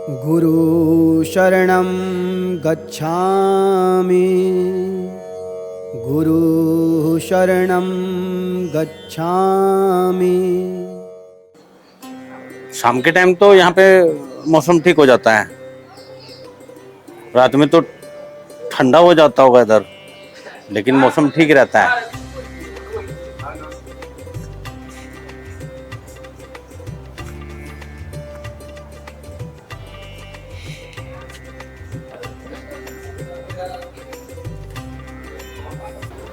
गुरु शरणं गच्छामि। गुरु शरणं गच्छामि। शाम के टाइम तो यहाँ पे मौसम ठीक हो जाता है। रात में तो ठंडा हो जाता होगा इधर, लेकिन मौसम ठीक रहता है।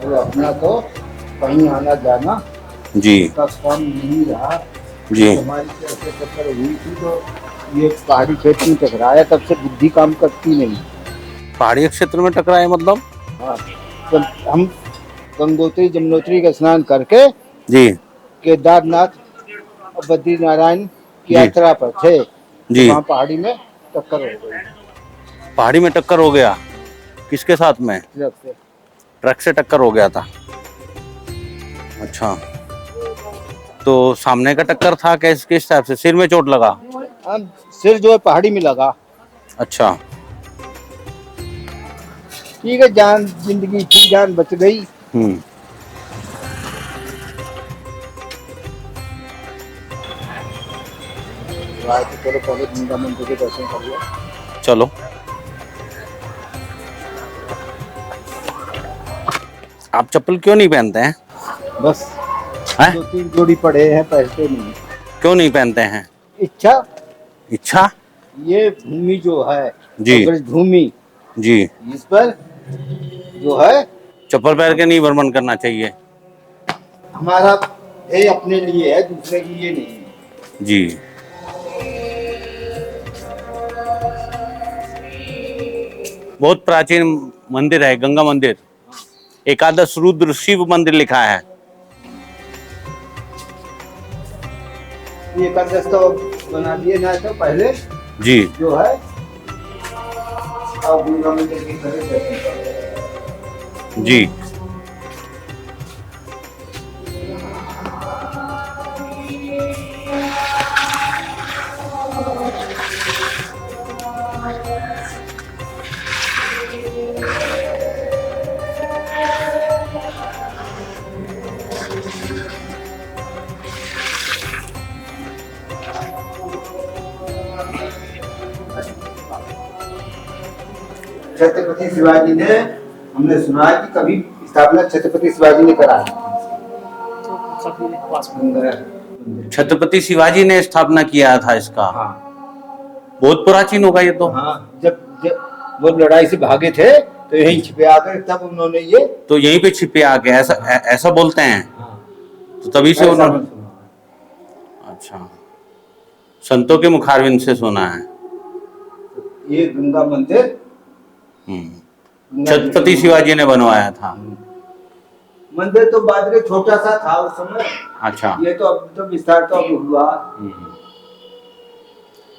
तो अपना तो कहीं आना जाना जी का काम नहीं रहा। जी। हमारी ऐसे चक्कर हुई थी तो ये पहाड़ी क्षेत्र में टकराया, तब से बुद्धि काम करती नहीं। पहाड़ी क्षेत्र में टकराए मतलब? हाँ, तो हम गंगोत्री जमुनोत्री का स्नान करके जी केदारनाथ और बद्रीनारायण की जी यात्रा पर थे, तो जी। वहाँ पहाड़ी में टक्कर हो गई पहाड़ी में टक्कर हो गया? किसके साथ में? ट्रक से। ट्रक से टक्कर हो गया था? अच्छा, तो सामने का टक्कर था किस किस टाइप से? सिर में चोट लगा? हम सिर जो है पहाड़ी में लगा। अच्छा। ठीक है, जान जिंदगी थी, जान बच गई। चलो पहले गंगा मंदिर के दर्शन कर लिया। चलो। आप चप्पल क्यों नहीं पहनते हैं? बस हैं? 2-3 जोड़ी पड़े हैं, पहनते नहीं। क्यों नहीं पहनते हैं? इच्छा। इच्छा? ये भूमि जो है, जी ब्रज भूमि, जी। इस पर जो है चप्पल पहन के नहीं भ्रमण करना चाहिए। हमारा ध्येय अपने लिए है, दूसरे के लिए नहीं है। जी। बहुत प्राचीन मंदिर है गंगा मंदिर। एकादश रुद्र शिव मंदिर लिखा है। ये एकादश तो बना दिए ना, तो पहले जी जो है अब गंगा मंदिर की तरह दर्शन करो। जी। छत्रपति शिवाजी ने, हमने सुना है कि कभी स्थापना छत्रपति शिवाजी ने करा है। छत्रपति शिवाजी ने स्थापना किया था इसका। हाँ बहुत प्राचीन होगा ये तो। हाँ, जब वो लड़ाई से भागे थे तो यहीं छिपे आकर तब उन्होंने ये तो यहीं पे छिपे आके ऐसा ऐसा बोलते हैं। हाँ, तो तभी से ऐसा उन्होंने। मैंने सुना। अच्छा, संतों के मुखारविंद से सुना है। ये गंगा मंदिर छत्रपति शिवाजी ने बनवाया था। मंदिर तो बाद में छोटा सा था उस समय। अच्छा। ये तो अब तो विस्तार तो अब हुआ।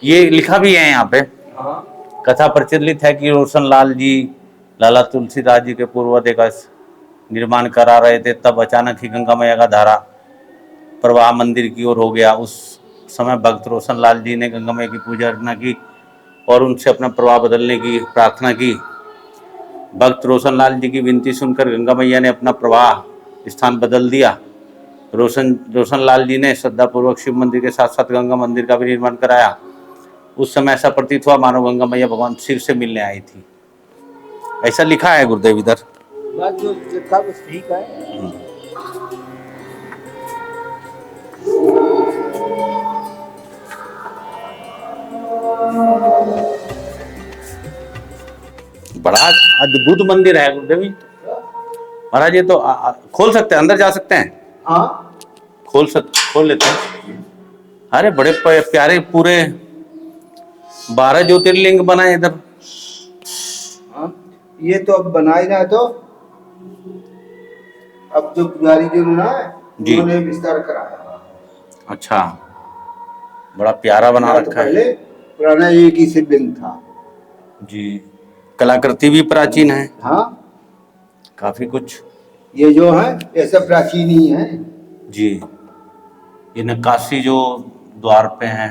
ये लिखा भी है यहाँ पे। हाँ, कथा प्रचलित है कि रोशन लाल जी लाला तुलसीदास जी के पूर्वज का निर्माण करा रहे थे, तब अचानक ही गंगा मैया का धारा प्रवाह मंदिर की ओर हो गया। उस समय भक्त रोशन लाल जी ने गंगा मैया की पूजा अर्चना की और उनसे अपना प्रवाह बदलने की प्रार्थना की। भक्त रोशन लाल जी की विनती सुनकर गंगा मैया ने अपना प्रवाह स्थान बदल दिया। रोशन लाल जी ने श्रद्धापूर्वक शिव मंदिर के साथ साथ गंगा मंदिर का भी निर्माण कराया। उस समय ऐसा प्रतीत हुआ मानो गंगा मैया भगवान शिव से मिलने आई थी। ऐसा लिखा है गुरुदेव इधर। बात जो लिखा बस ठीक है। बड़ा अद्भुत मंदिर है गुरुदेव जी। महाराज ये तो खोल सकते हैं, अंदर जा सकते हैं? हाँ, खोल लेते हैं। अरे बड़े प्यारे पूरे 12 ज्योतिर्लिंग बनाए इधर। हाँ, ये तो अब बनाई ना, तो अब जो पुजारी जो ना जी। उन्होंने विस्तार कराया। अच्छा, बड़ा प्यारा बना तो रखा है। पहले पुराना एक ही शिवलिंग था। जी, कलाकृति भी प्राचीन है। हाँ, काफी कुछ। ये जो है ये सब प्राचीन ही है। जी, ये नक्काशी जो द्वार पे है।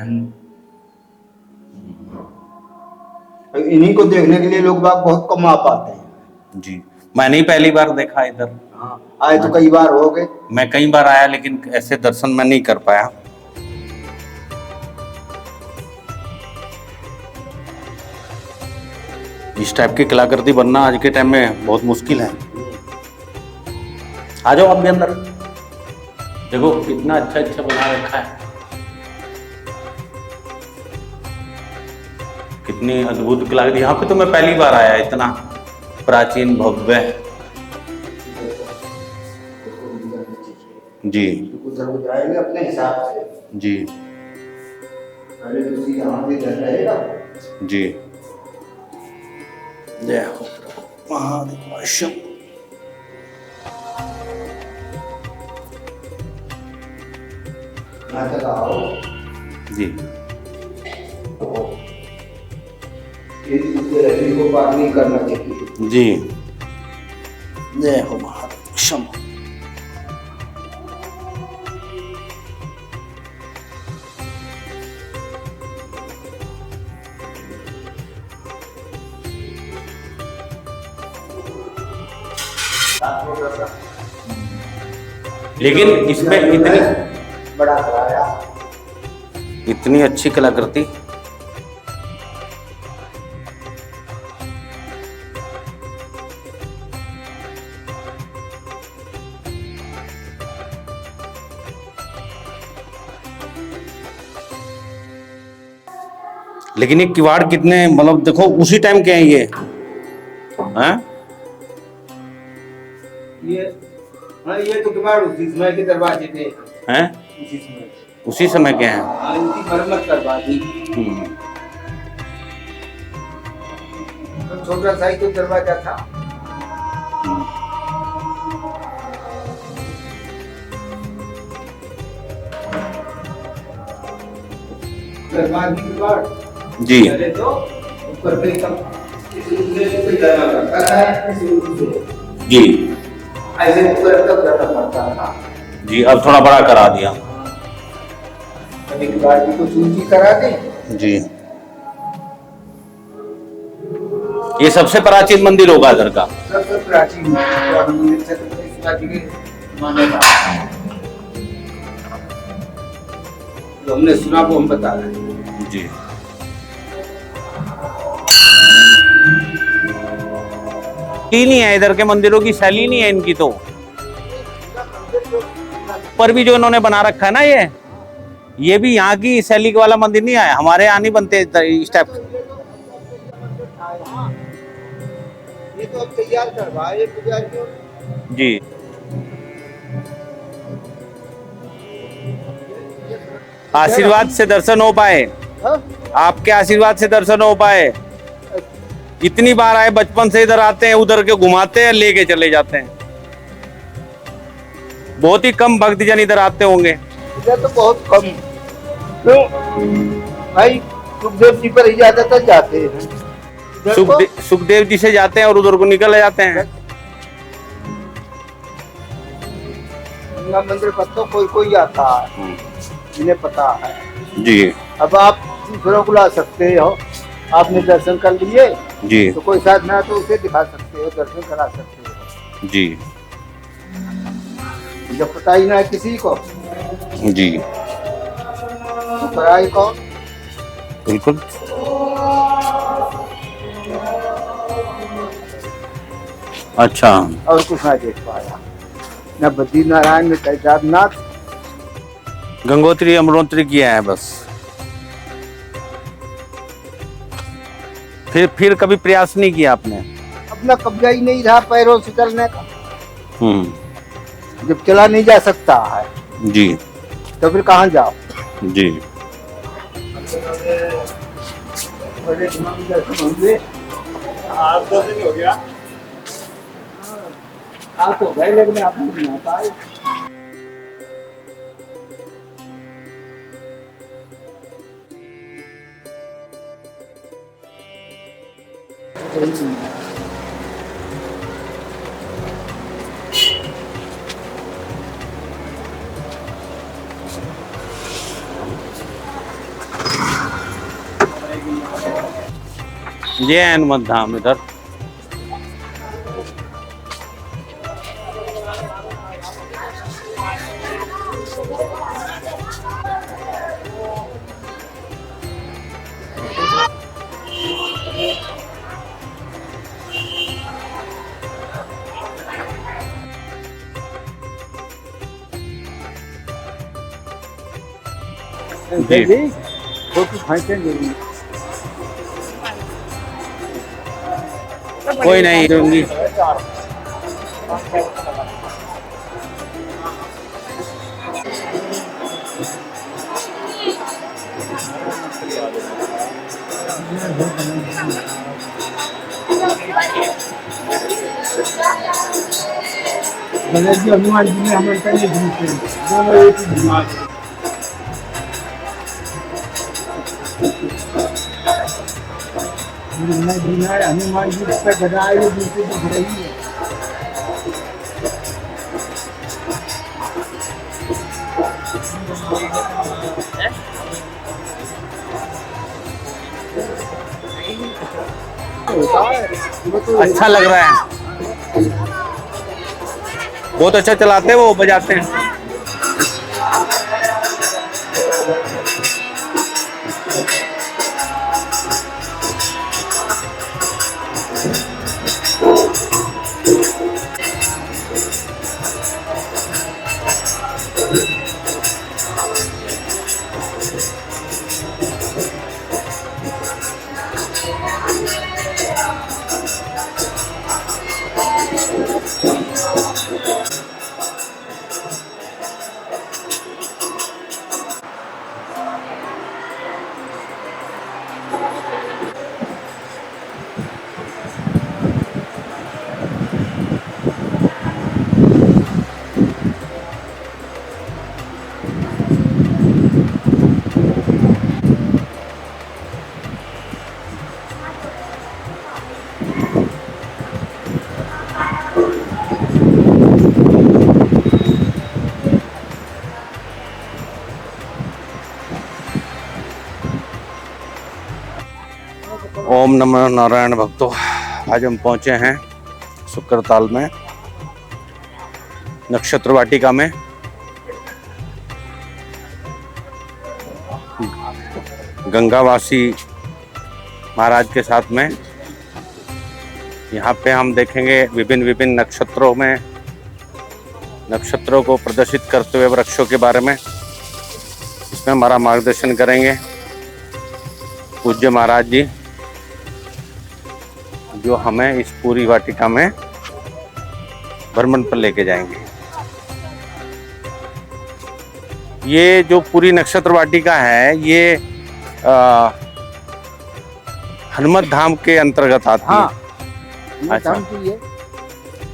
इन्हीं को देखने के लिए लोग बाग बहुत कम आ पाते हैं। जी, मैंने ही पहली बार देखा इधर। हाँ, आए तो कई बार हो गए। मैं कई बार आया लेकिन ऐसे दर्शन मैं नहीं कर पाया। इस टाइप की कलाकृति बनना आज के टाइम में बहुत मुश्किल है। आ जाओ आप भी अंदर, देखो कितना अच्छा अच्छा बना रखा है, कितनी अद्भुत कलाकृति। यहाँ पे तो मैं पहली बार आया, इतना प्राचीन भव्य। जी उधर को जाएंगे अपने हिसाब से। जी पहले तो सीधा यहाँ पे इधर रहेगा। जी, जय हो महादेव शंभो। यहाँ तक आओ। जी इससे रस्सी को पार नहीं करना चाहिए। जी, जय हो महादेव शंभो। लेकिन इसमें इतनी बड़ा कराया। इतनी अच्छी कलाकृति। लेकिन ये किवाड़ कितने, मतलब देखो उसी टाइम के हैं ये, हैं? ये तो किवाड़ उसी समय के दरवाजे थे। हैं? उसी समय के हैं। इनकी मरम्मत करवा दी। तो छोटा सा ही तो दरवाजा था। दरवाजे की किवाड़ जी पहले तो ऊपर पे कम इस जाना पड़ता था, जी ऐसे ऊपर तक जाना पड़ता था। जी, अब थोड़ा बड़ा करा दिया। कभी किवाड़ की कुछ ऊंची करा दी। जी, ये सबसे प्राचीन मंदिर होगा इधर का। सबसे प्राचीन मंदिर छत्रपति शिवाजी के मान्यता जो हमने सुना वो हम बता रहे हैं। जी ही नहीं है इधर के मंदिरों की, शैली नहीं है इनकी तो। पर भी जो इन्होंने बना रखा है ना, ये भी यहाँ की शैली वाला मंदिर नहीं आया। हमारे यहाँ नहीं बनते इस टाइप। ये तो अब तैयार करवाए पुजारियों। जी आशीर्वाद से दर्शन हो पाए, आपके आशीर्वाद से दर्शन हो पाए। इतनी बार आए, बचपन से इधर आते हैं, उधर के घुमाते हैं, लेके चले जाते हैं। बहुत ही कम भक्तजन इधर आते होंगे। इधर तो बहुत कम। क्यों भाई, सुखदेव जी पर ही ज्यादातर जाते हैं। सुखदेव जी से जाते हैं और उधर को निकल जाते हैं। गंगा मंदिर पर तो कोई कोई आता है, जिन्हें पता है। जी अब आप दूसरों को ला सकते हो, आपने दर्शन कर लिए जी तो कोई साथ ना तो उसे दिखा सकते हो, दर्शन करा सकते हो। जी जब पता ही ना है किसी को जी, तो कराए कौन? बिल्कुल। अच्छा, और कुछ ना देख पाया, न बद्री नारायण न कैदारनाथ। गंगोत्री यमुनोत्री किया है बस। फिर कभी प्रयास नहीं किया आपने? अपना कब्जा ही नहीं रहा पैरों से चलने का। हम्म, जब चला नहीं जा सकता है जी तो फिर कहाँ जाओ? जी। आप तो नहीं हो गया, आप तो गए लेकिन आप नहीं आ पाए। ये है हनुमत धाम इधर। जी कोई नहीं दूंगी। हनुमान जी ने हमें कहीं दोनों एक ही दिमाग हनुमान जी पे गदा है, दूसरे दिख रही है। अच्छा लग रहा है, बहुत अच्छा चलाते हैं वो, बजाते हैं। ओम नमो नारायण भक्तों, आज हम पहुंचे हैं शुक्रताल में, नक्षत्र वाटिका में। गंगावासी महाराज के साथ में यहाँ पे हम देखेंगे विभिन्न विभिन्न नक्षत्रों में, नक्षत्रों को प्रदर्शित करते हुए वृक्षों के बारे में इसमें हमारा मार्गदर्शन करेंगे पूज्य महाराज जी, जो हमें इस पूरी वाटिका में भ्रमण पर लेके जाएंगे। ये जो पूरी नक्षत्र वाटिका है ये हनुमत धाम के अंतर्गत आती है। अच्छा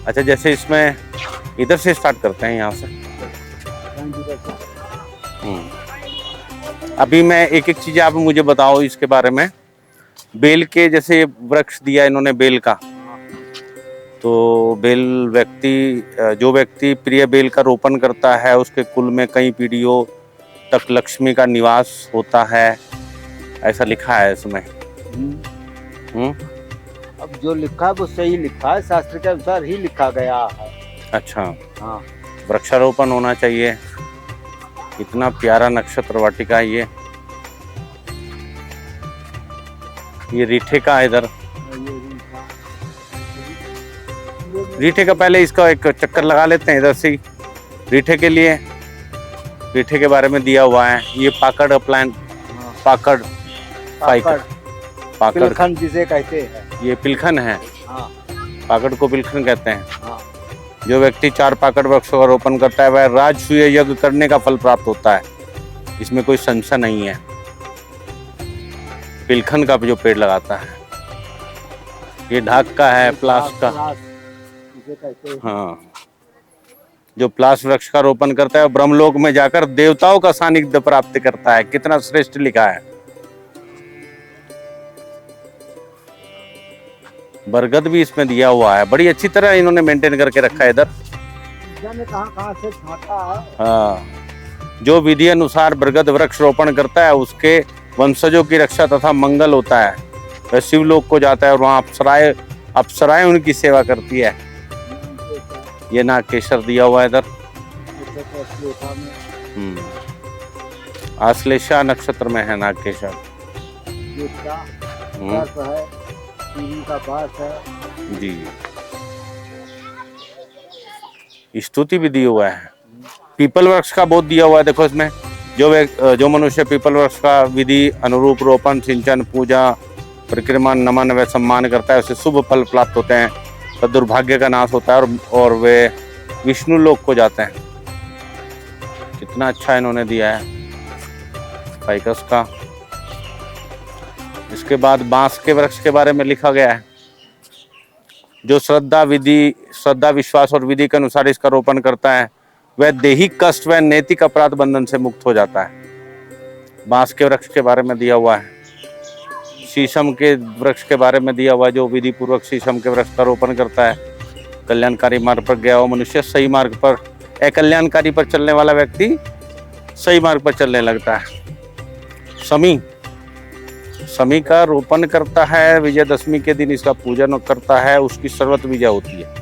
अच्छा, जैसे इसमें इधर से स्टार्ट करते हैं, यहाँ से। अभी मैं एक एक चीज़ आप मुझे बताओ इसके बारे में। बेल के जैसे वृक्ष दिया इन्होंने बेल का, तो बेल जो व्यक्ति प्रिय बेल का रोपण करता है उसके कुल में कई पीढ़ियों तक लक्ष्मी का निवास होता है, ऐसा लिखा है इसमें। अब जो लिखा है वो सही लिखा है, शास्त्र के अनुसार ही लिखा गया है। अच्छा, हाँ, वृक्षारोपण होना चाहिए। इतना प्यारा नक्षत्र वाटिका है ये रीठे का इधर। रीठे का पहले इसका एक चक्कर लगा लेते हैं इधर से ही। रीठे के लिए, रीठे के बारे में दिया हुआ है। ये पाकड़ प्लांट, पाकड़ पिलखन जिसे कहते हैं, ये पिलखन है। हाँ। पाकड़ को पिलखन कहते हैं। हाँ। जो व्यक्ति 4 पाकड़ वृक्षों का रोपण करता है वह राजसूय यज्ञ करने का फल प्राप्त होता है, इसमें कोई संशय नहीं है। पिलखन का जो पेड़ लगाता है, ये ढाक का है, प्लास का। हाँ, जो प्लास वृक्ष का रोपण करता है ब्रह्मलोक में जाकर देवताओं का सानिध्य प्राप्त करता है। कितना श्रेष्ठ लिखा है। बरगद भी इसमें दिया हुआ है, बड़ी अच्छी तरह इन्होंने मेंटेन करके रखा है इधर। कहाँ से छांटा है। हाँ, जो विधि अनुसार बरगद वृक्ष रोपण करता है उसके वंशजों की रक्षा तथा मंगल होता है। वह शिवलोक को जाता है और वहाँ अप्सराएं उनकी सेवा करती है। ये नागकेशर दिया हुआ है इधर। आश्लेषा नक्षत्र में है नागकेशर। जी, स्तुति भी दिया हुआ है। पीपल वृक्ष का बहुत दिया हुआ है। देखो इसमें जो मनुष्य पीपल वृक्ष का विधि अनुरूप रोपण, सिंचन, पूजा, परिक्रमा, नमन व सम्मान करता है, उसे शुभ फल प्राप्त होते हैं, तो दुर्भाग्य का नाश होता है और वे विष्णु लोक को जाते हैं। कितना अच्छा इन्होंने दिया है फाइकस का। इसके बाद बांस के वृक्ष के बारे में लिखा गया है। जो श्रद्धा विश्वास और विधि के अनुसार इसका रोपण करता है, वह दैहिक कष्ट व नैतिक अपराध बंधन से मुक्त हो जाता है। बांस के वृक्ष के बारे में दिया हुआ है। शीशम के वृक्ष के बारे में दिया हुआ है। जो विधि पूर्वक शीशम के वृक्ष का रोपण करता है, कल्याणकारी मार्ग पर गया हुआ मनुष्य सही मार्ग पर, अकल्याणकारी पर चलने वाला व्यक्ति सही मार्ग पर चलने लगता है। शमी का रोपण करता है, विजयदशमी के दिन इसका पूजन करता है, उसकी सर्वत्र विजय होती है।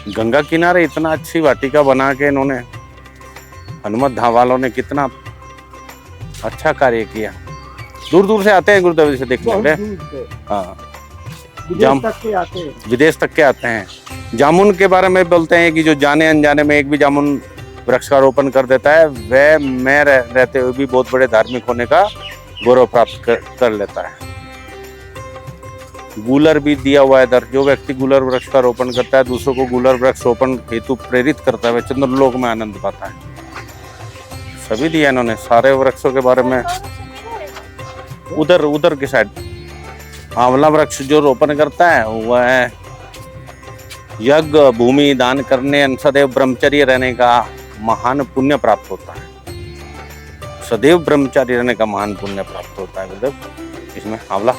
गंगा किनारे इतना अच्छी वाटिका बना के इन्होंने, हनुमत धाम वालों ने कितना अच्छा कार्य किया। दूर दूर से आते हैं गुरुदेव से देखने के लिए। हाँ, विदेश तक के आते हैं। जामुन के बारे में बोलते हैं कि जो जाने अनजाने में एक भी जामुन वृक्ष का रोपण कर देता है, वह मैं रहते हुए भी बहुत बड़े धार्मिक होने का गौरव प्राप्त कर लेता है। गूलर भी दिया हुआ है इधर। जो व्यक्ति गूलर वृक्ष का रोपण करता है, दूसरों को गूलर वृक्ष रोपण हेतु प्रेरित करता है, वह चंद्रलोक में आनंद पाता है। सभी दिया इन्होंने सारे वृक्षों के बारे में। उधर की साइड आंवला वृक्ष जो रोपण करता है, वह यज्ञ भूमि दान करने, सदैव ब्रह्मचर्य रहने का महान पुण्य प्राप्त होता है। सदैव ब्रह्मचारी रहने का महान पुण्य प्राप्त होता है। मतलब इसमें आंवला,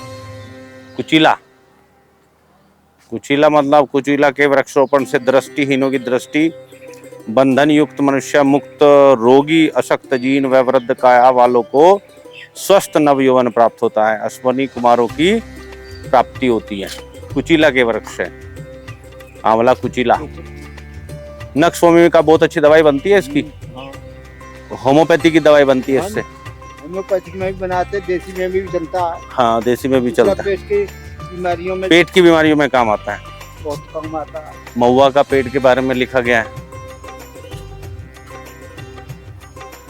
कुचीला मतलब कुचीला के वृक्षारोपण से दृष्टिहीनों की दृष्टि, बंधन युक्त मनुष्य मुक्त, रोगी, अशक्त जीन व वृद्ध काया वालों को स्वस्थ नवयौवन प्राप्त होता है। अश्वनी कुमारों की प्राप्ति होती है। कुचीला के वृक्ष है आंवला, कुचीला। नक्सवामी का बहुत अच्छी दवाई बनती है इसकी। होम्योपैथी की दवाई बनती है इससे। होम्योपैथिक में भी बनाते, देसी में भी चलता है। हाँ, देसी में भी चलता है। पेट की बीमारियों में काम आता है, बहुत काम आता है। महुआ का पेट के बारे में लिखा गया है।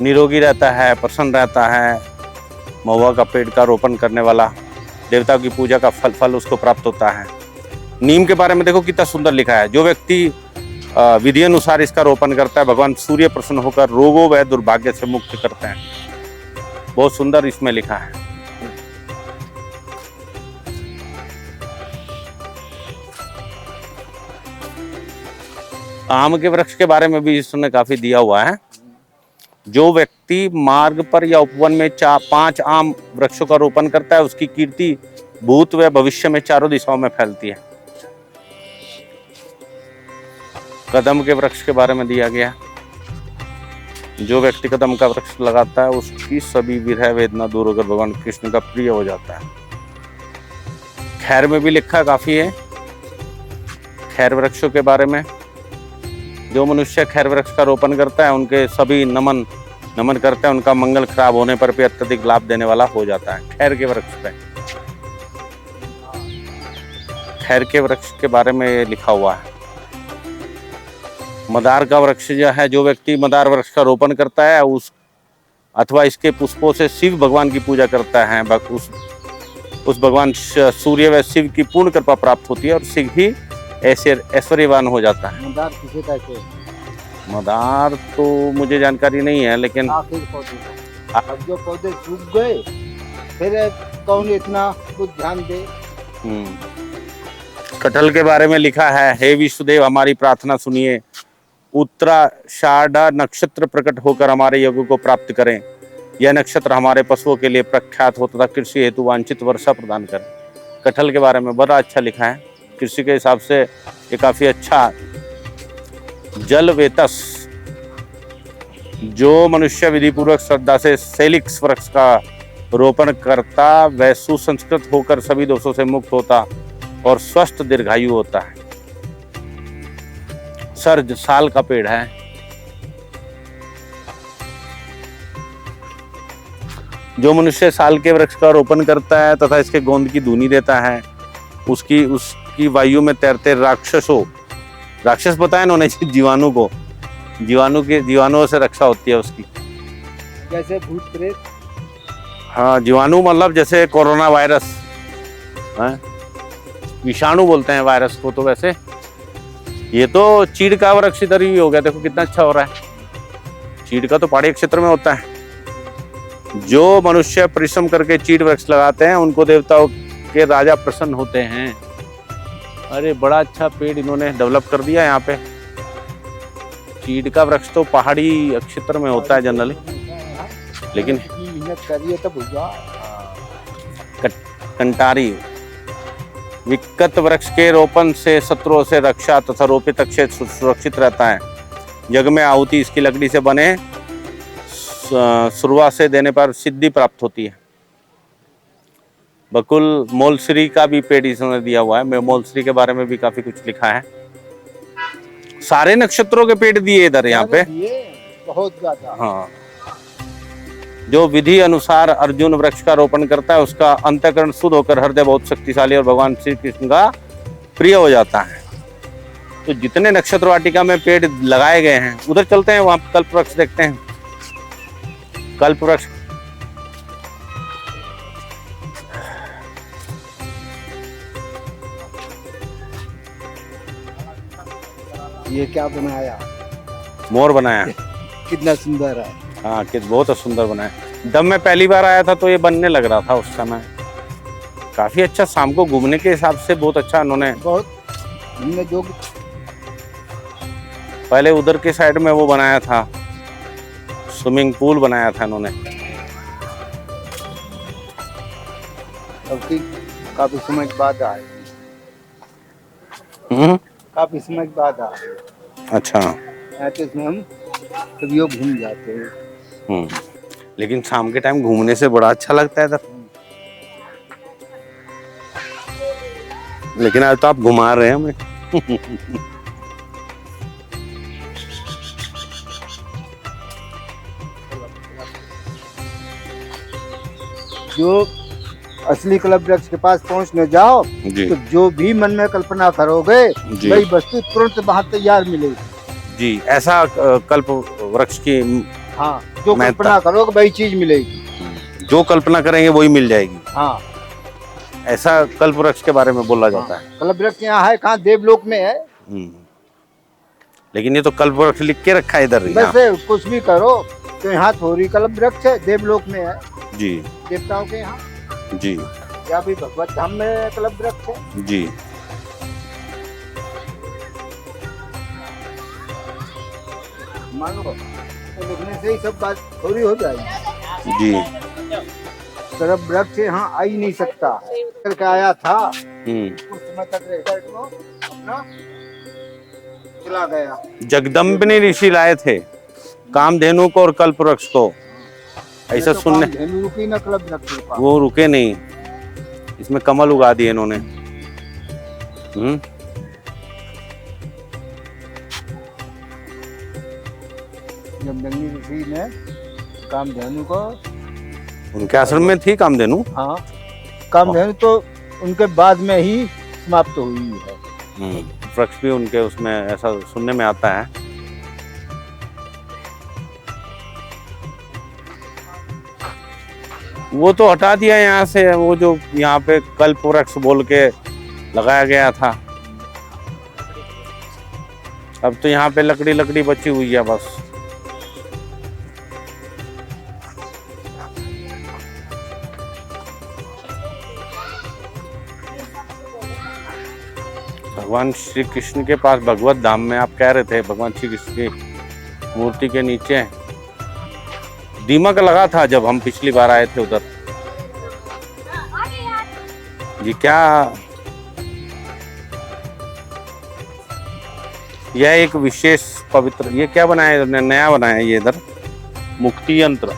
निरोगी रहता है, प्रसन्न रहता है। महुआ का पेड़ का रोपण करने वाला देवताओं की पूजा का फल उसको प्राप्त होता है। नीम के बारे में देखो कितना सुंदर लिखा है। जो व्यक्ति विधि अनुसार इसका रोपण करता है, भगवान सूर्य प्रसन्न होकर रोगों व दुर्भाग्य से मुक्त करते हैं। बहुत सुंदर इसमें लिखा है। आम के वृक्ष के बारे में भी इसने काफी दिया हुआ है। जो व्यक्ति मार्ग पर या उपवन में 5 आम वृक्षों का रोपण करता है, उसकी कीर्ति भूत व भविष्य में चारों दिशाओं में फैलती है। कदम के वृक्ष के बारे में दिया गया। जो व्यक्ति कदम का वृक्ष लगाता है, उसकी सभी विरह वेदना दूर होकर भगवान कृष्ण का प्रिय हो जाता है। खैर में भी लिखा काफी है खैर वृक्षों के बारे में। जो मनुष्य खैर वृक्ष का रोपण करता है, उनके सभी नमन करते हैं, उनका मंगल खराब होने पर भी अत्यधिक लाभ देने वाला हो जाता है। खैर के वृक्ष पे, खैर के वृक्ष के बारे में लिखा हुआ है। मदार का वृक्ष जो है, जो व्यक्ति मदार वृक्ष का रोपण करता है अथवा इसके पुष्पों से शिव भगवान की पूजा करता है, उस भगवान सूर्य व शिव की पूर्ण कृपा प्राप्त होती है और शिव ही ऐश्वर्यवान हो जाता है। मदार किसे कहते हैं? मदार तो मुझे जानकारी नहीं है, लेकिन अब जो पौधे सूख गए, फिर कौन इतना कुछ ध्यान दे। कटहल के बारे में लिखा है। हे विष्णुदेव, हमारी प्रार्थना सुनिए। उत्तराषाढ़ नक्षत्र प्रकट होकर हमारे यज्ञ को प्राप्त करें। यह नक्षत्र हमारे पशुओं के लिए प्रख्यात हो तथा कृषि हेतु वांछित वर्षा प्रदान करें। कटहल के बारे में बड़ा अच्छा लिखा है। कृषि के हिसाब से ये काफी अच्छा जल वेतस, जो मनुष्य विधि पूर्वक श्रद्धा से सेलिक्स वृक्ष का रोपण करता वह सुसंस्कृत होकर सभी दोषों से मुक्त होता और स्वस्थ दीर्घायु होता है। सर्ज साल का पेड़ है। जो मनुष्य साल के वृक्ष का रोपण करता है तथा इसके गोंद की धूनी देता है, उसकी वायु में तैरते राक्षसों, राक्षस बताया इन्होंने जीवाणु को, जीवाणुओं से रक्षा होती है उसकी। जैसे भूत प्रेत। हाँ, जीवाणु मतलब जैसे कोरोना वायरस है, विषाणु बोलते हैं वायरस को। तो वैसे ये तो चीड़ का वृक्ष इधर ही हो गया, देखो कितना अच्छा हो रहा है। चीड़ का तो पहाड़ी क्षेत्र में होता है। जो मनुष्य परिश्रम करके चीड़ वृक्ष लगाते हैं उनको देवताओं के राजा प्रसन्न होते हैं। अरे बड़ा अच्छा पेड़ इन्होंने डेवलप कर दिया यहाँ पे। चीड़ का वृक्ष तो पहाड़ी क्षेत्र में होता है जनरली, लेकिन मेहनत करिए तो भैया। कंटारी विकट वृक्ष के रोपण से शत्रुओं से रक्षा तथा रोपित क्षेत्र सुरक्षित रहता है। यज्ञ में आहुति इसकी लकड़ी से बने शुरुआत से देने पर सिद्धि प्राप्त होती है। बकुल मोलश्री का भी पेड़ इसने दिया हुआ है। मैं मोलश्री के बारे में भी काफी कुछ लिखा है। सारे नक्षत्रों के पेड़ दिए इधर यहाँ पे बहुत ज्यादा। हाँ, जो विधि अनुसार अर्जुन वृक्ष का रोपण करता है उसका अंतःकरण शुद्ध होकर हृदय बहुत शक्तिशाली और भगवान श्री कृष्ण का प्रिय हो जाता है। तो जितने नक्षत्र वाटिका में पेड़ लगाए गए हैं उधर चलते हैं, वहां कल्प वृक्ष देखते हैं। कल्प वृक्ष ये क्या बनाया? मोर बनाया। कितना सुंदर है। हाँ, बहुत सुंदर बनाया। जब मैं पहली बार आया था तो ये बनने लग रहा था उस समय। काफी अच्छा, शाम को घूमने के हिसाब से बहुत अच्छा उन्होंने। बहुत हमने जो पहले उधर के साइड में वो बनाया था, स्विमिंग पूल बनाया था इन्होंने। काफी समय बाद आए। काफी समय बाद आए। अच्छा, तो इसमें हम कभी घूम जाते हैं। लेकिन शाम के टाइम घूमने से बड़ा अच्छा लगता है इधर। लेकिन आज तो आप घुमा रहे हैं हमें। जो असली कल्प वृक्ष के पास पहुंच न जाओ तो जो भी मन में कल्पना करोगे वही वस्तु तुरंत वहां तैयार मिलेगी। जी, ऐसा कल्प वृक्ष की। हाँ, जो कल्पना करोगे वही चीज मिलेगी। जो कल्पना करेंगे वही मिल जाएगी। हाँ, ऐसा कल्प वृक्ष के बारे में बोला जाता है। कल्प वृक्ष यहाँ है कहाँ? देवलोक में है। लेकिन ये तो कल्प वृक्ष लिख के रखा है इधर। वैसे कुछ भी करो तो यहाँ थोड़ी कल्प वृक्ष है, देवलोक में है। जी, देवताओं के यहाँ। जी, या भी भगवत धाम में कल्प वृक्ष है। जी। मानो तो लिखने से ही सब बात थोड़ी हो जाएगी। जी, कल्प वृक्ष यहाँ आ ही नहीं सकता। करके आया था, कुछ समय तक रहकर अपना चला गया। जगदम्बिनी ऋषि लाए थे कामधेनु को और कल्प वृक्ष को। ऐसा सुनने रुकी ना कल्प वृक्ष, वो रुके नहीं, इसमें कमल उगा दिए इन्होंने। जगदम्बिनी ऋषि ने कामधेनु को, उनके आश्रम में थी कामधेनु। हाँ, कामधेनु तो उनके बाद में ही समाप्त हुई है। वृक्ष भी उनके उसमें, ऐसा सुनने में आता है। वो तो हटा दिया यहाँ से, वो जो यहाँ पे कल्प वृक्ष बोल के लगाया गया था। अब तो यहाँ पे लकड़ी लकड़ी बची हुई है बस। भगवान श्री कृष्ण के पास भगवत धाम में आप कह रहे थे, भगवान श्री कृष्ण की मूर्ति के नीचे दीमक लगा था जब हम पिछली बार आए थे उधर। ये क्या यह एक विशेष पवित्र, ये क्या बनाया है? नया बनाया है ये इधर, मुक्ति यंत्र।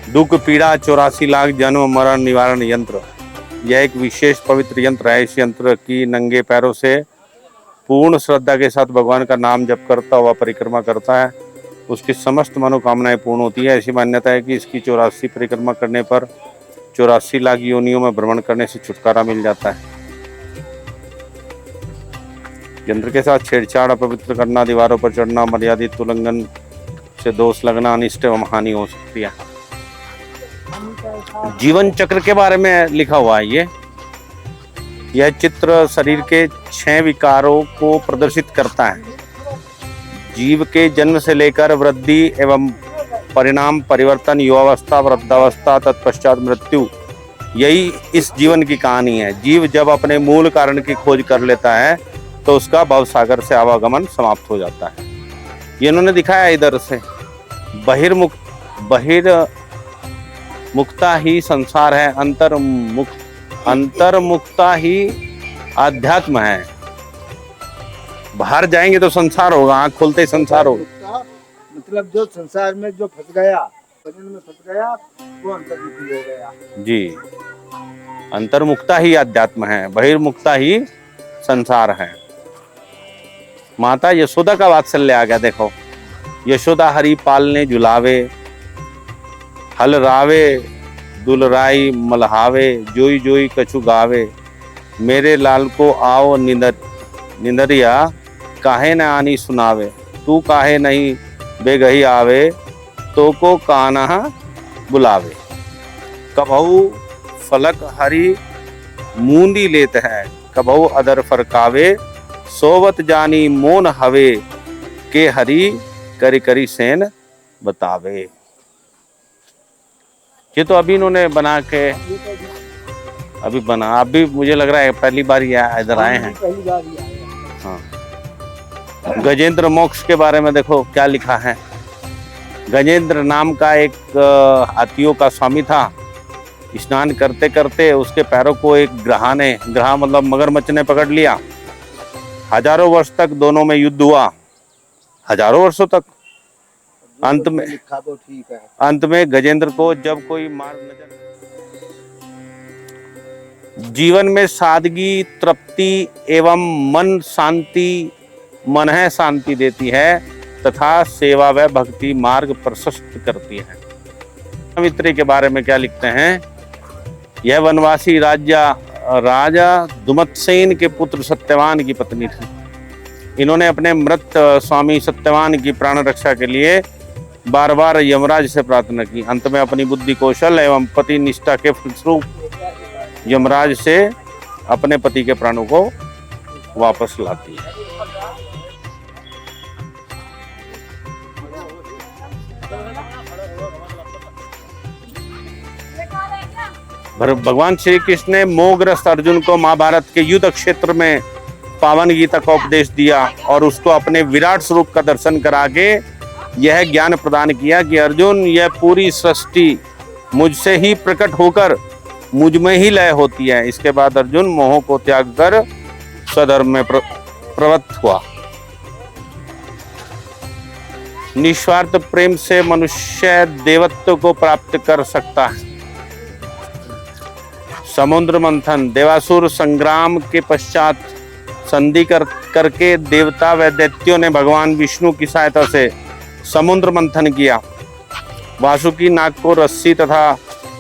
दुख पीड़ा 84 लाख जन्म मरण निवारण यंत्र। यह एक विशेष पवित्र यंत्र है। इस यंत्र की नंगे पैरों से पूर्ण श्रद्धा के साथ भगवान का नाम जप करता हुआ परिक्रमा करता है, उसकी समस्त मनोकामनाएं पूर्ण होती है। ऐसी मान्यता है कि इसकी 84 परिक्रमा करने पर 84 लाख योनियों में भ्रमण करने से छुटकारा मिल जाता है। यंत्र के साथ छेड़छाड़, अपवित्र करना, दीवारों पर चढ़ना, मर्यादित उल्लंघन से दोष लगना, अनिष्ट एवं हानि हो सकती है। जीवन चक्र के बारे में लिखा हुआ है। यह चित्र शरीर के 6 विकारों को प्रदर्शित करता है। जीव के जन्म से लेकर वृद्धि एवं परिणाम, परिवर्तन, युवावस्था, वृद्धावस्था, तत्पश्चात मृत्यु, यही इस जीवन की कहानी है। जीव जब अपने मूल कारण की खोज कर लेता है तो उसका भवसागर से आवागमन समाप्त हो जाता है। ये इन्होंने दिखाया इधर से, बहिर्मुक्ता ही संसार है, अंतर्मुक्ता ही आध्यात्म है। बाहर जाएंगे तो संसार होगा, आँख खोलते ही संसार होगा। मतलब जो संसार में जो फंस गया, बंधन में फंस गया, वो अंतर्मुखी हो गया। जी, अंतर्मुक्ता ही अध्यात्म है, बहिर्मुक्ता ही संसार है। माता यशोदा का वात्सल्य आ गया। देखो, यशोदा हरि पालने झुलावे, हल रावे दुलराई मलहावे, जोई जोई कछु गावे, मेरे लाल को आओ निंदरिया, काहे न आनी सुनावे, तू काहे नहीं बेगही आवे, तो को कान्हा बुलावे। कबहू फलक हरि मूंदी लेत है, कबहू अदर फरकावे, सोवत जानी मोन हवे, के हरि करी करी सेन बतावे। ये तो अभी इन्होंने बना के अभी मुझे लग रहा है पहली बार इधर आए हैं। हाँ, गजेंद्र मोक्ष के बारे में देखो क्या लिखा है। गजेंद्र नाम का एक हाथियों का स्वामी था। स्नान करते करते उसके पैरों को एक ग्रह मतलब मगरमच्छ ने पकड़ लिया। हजारों वर्ष तक दोनों में युद्ध हुआ, हजारों वर्षों तक। अंत में गजेंद्र को जब कोई मार्ग नजर, जीवन में सादगी, तृप्ति एवं मन है शांति देती है तथा सेवा व भक्ति मार्ग प्रशस्त करती है। सावित्री के बारे में क्या लिखते हैं। यह वनवासी राजा दुमतसेन के पुत्र सत्यवान की पत्नी थी। इन्होंने अपने मृत स्वामी सत्यवान की प्राण रक्षा के लिए बार बार यमराज से प्रार्थना की। अंत में अपनी बुद्धि कौशल एवं पति निष्ठा के फलस्वरूप यमराज से अपने पति के प्राणों को वापस लाती है। भगवान श्री कृष्ण ने मोहग्रस्त अर्जुन को महाभारत के युद्ध क्षेत्र में पावन गीता का उपदेश दिया और उसको अपने विराट स्वरूप का दर्शन करा के यह ज्ञान प्रदान किया कि अर्जुन, यह पूरी सृष्टि मुझसे ही प्रकट होकर मुझ में ही लय होती है। इसके बाद अर्जुन मोह को त्याग कर स्वधर्म में प्रवृत्त हुआ। निस्वार्थ प्रेम से मनुष्य देवत्व को प्राप्त कर सकता है। समुद्र मंथन, देवासुर संग्राम के पश्चात संधि करके देवता व दैत्यों ने भगवान विष्णु की सहायता से समुद्र मंथन किया। वासुकी नाग को रस्सी तथा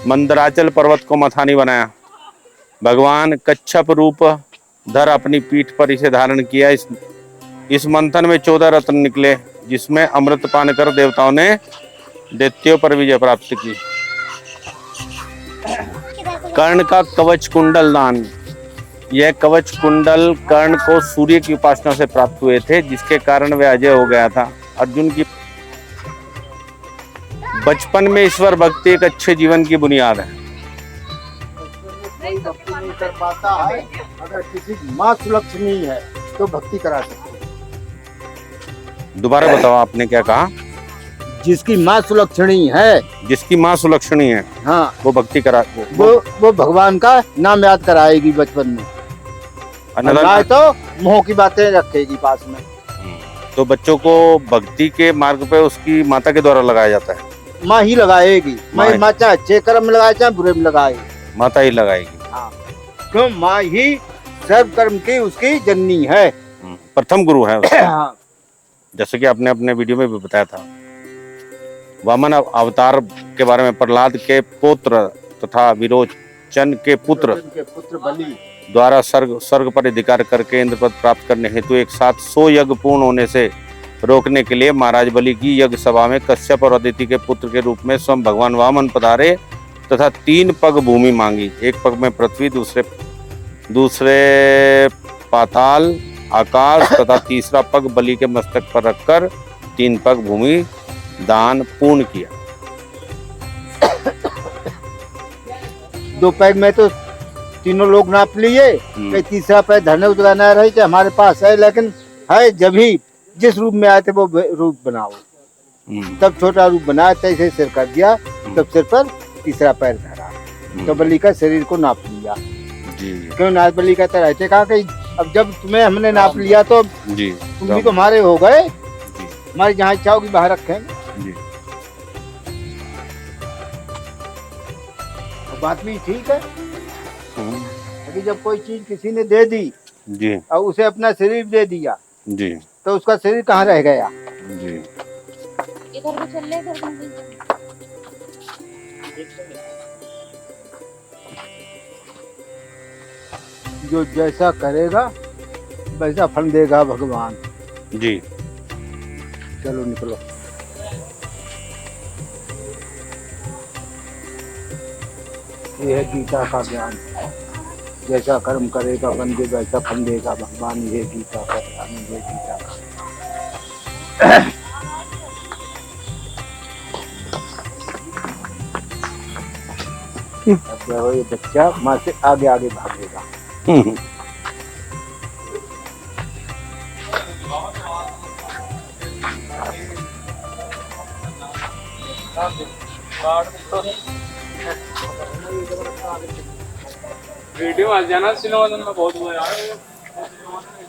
मंदराचल पर्वत को मथानी बनाया। भगवान कच्छप रूप धर अपनी पीठ पर इसे धारण किया। इस मंथन में 14 रत्न निकले, जिसमें अमृत पान कर देवताओं ने दैत्यों पर विजय प्राप्त की। कर्ण का कवच कुंडल दान। यह कवच कुंडल कर्ण को सूर्य की उपासना से प्राप्त हुए थे, जिसके कारण वह अजय हो गया था। अर्जुन की बचपन में ईश्वर भक्ति एक अच्छे जीवन की बुनियाद है। भक्ति नहीं कर पाता है, अगर किसी की माँ सुलक्षणी है तो भक्ति करा सकते हैं। दोबारा बताओ, आपने क्या कहा। जिसकी माँ सुलक्षणी है, जिसकी माँ सुलक्षणी है, हाँ, वो भक्ति करा, वो भगवान का नाम याद कराएगी बचपन में। ना तो मोह की बातें रखेगी पास में। तो बच्चों को भक्ति के मार्ग पे उसकी माता के द्वारा लगाया जाता है। माँ ही लगाएगी, माँ माँ चाहे अच्छे कर्म में लगाए चाहे बुरे में लगाए। माता ही लगाएगी। हाँ, क्यों माँ ही सर्व कर्म की उसकी जननी है, प्रथम गुरु है उसका। हाँ। जैसे कि आपने अपने वीडियो में भी बताया था, वामन अवतार के बारे में, प्रहलाद के पुत्र तथा विरोचन के पुत्र बलि द्वारा स्वर्ग पर अधिकार करके इंद्र पद प्राप्त करने हेतु एक साथ 100 यज्ञ पूर्ण होने से रोकने के लिए महाराज बलि की यज्ञ सभा में कश्यप और अदिति के पुत्र के रूप में स्वयं भगवान वामन पधारे तथा 3 पग भूमि मांगी। एक पग में पृथ्वी, दूसरे पाताल आकाश तथा तीसरा पग बलि के मस्तक पर रखकर 3 पग भूमि दान पूर्ण किया। 2 पैग में तो तीनों लोग नाप लिए, कई तीसरा पैग धरने उजगा न रही कि हमारे पास है, लेकिन है जब ही जिस रूप में आए थे वो रूप बनाओ। तब छोटा रूप बनाया, तैसे सिर कर दिया, तब सिर पर तीसरा पैर धरा, तो बलि का शरीर को नाप लिया। क्यों नाथ बलि कहते रहते, कहा कि अब जब तुम्हें हमने नाप लिया तो तुम भी तो हमारे हो गए, हमारी जहाँ इच्छा होगी बाहर रखेंगे। बात भी ठीक है, अभी जब कोई चीज किसी ने दे दी जी और उसे अपना शरीर दे दिया जी, तो उसका शरीर कहाँ रह गया जी। इधर को चल ले, इधर को जो जैसा करेगा वैसा फल देगा भगवान जी। चलो निकलो। ये है गीता का ज्ञान, जैसा कर्म करेगा बंदे वैसा फल देगा भगवान। ये गीता का ज्ञान, ये गीता का। अब देखो ये बच्चा माँ से आगे आगे भागेगा। वीडियो आ जाना सिनेमा में बहुत हुआ यार।